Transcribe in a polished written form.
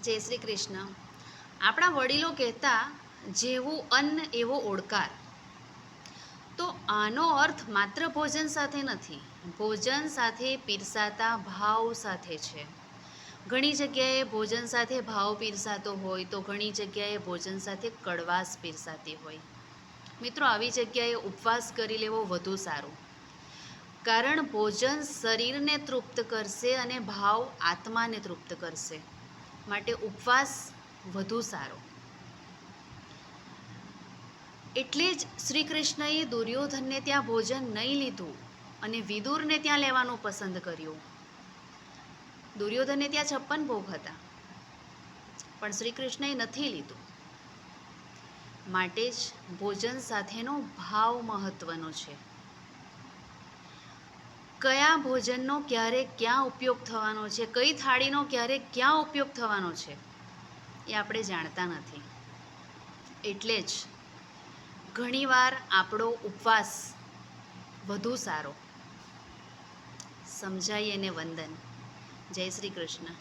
જય શ્રી કૃષ્ણ. આપણા વડીલો કહેતા જેવું અન્ન એવો ઓડકાર. તો આનો અર્થ માત્ર ભોજન સાથે નથી, ભોજન સાથે પીરસાતા ભાવ સાથે છે. ઘણી જગ્યાએ ભોજન સાથે ભાવ પીરસાતો હોય તો ઘણી જગ્યાએ ભોજન સાથે કડવાશ પીરસાતી હોય. મિત્રો, આવી જગ્યાએ ઉપવાસ કરી લેવો વધુ સારું, કારણ ભોજન શરીરને તૃપ્ત કરશે અને ભાવ આત્માને તૃપ્ત કરશે. માટે ઉપવાસ વધુ સારો. એટલે જ શ્રી કૃષ્ણએ દુર્યોધનને ત્યાં ભોજન નહીં લીધું અને વિદુરને ત્યાં લેવાનું પસંદ કર્યું. દુર્યોધનને ત્યાં 56 ભોગ હતા, પણ શ્રી કૃષ્ણએ નથી લીધું. માટે જ ભોજન સાથેનો ભાવ મહત્વનો છે. કયા ભોજનનો ક્યારે ક્યાં ઉપયોગ થવાનો છે, કઈ થાળીનો ક્યારે ક્યાં ઉપયોગ થવાનો છે, એ આપણે જાણતા નથી. એટલે જ ઘણીવાર આપણો ઉપવાસ વધુ સારો. સમજાય એને વંદન. જય શ્રી કૃષ્ણ.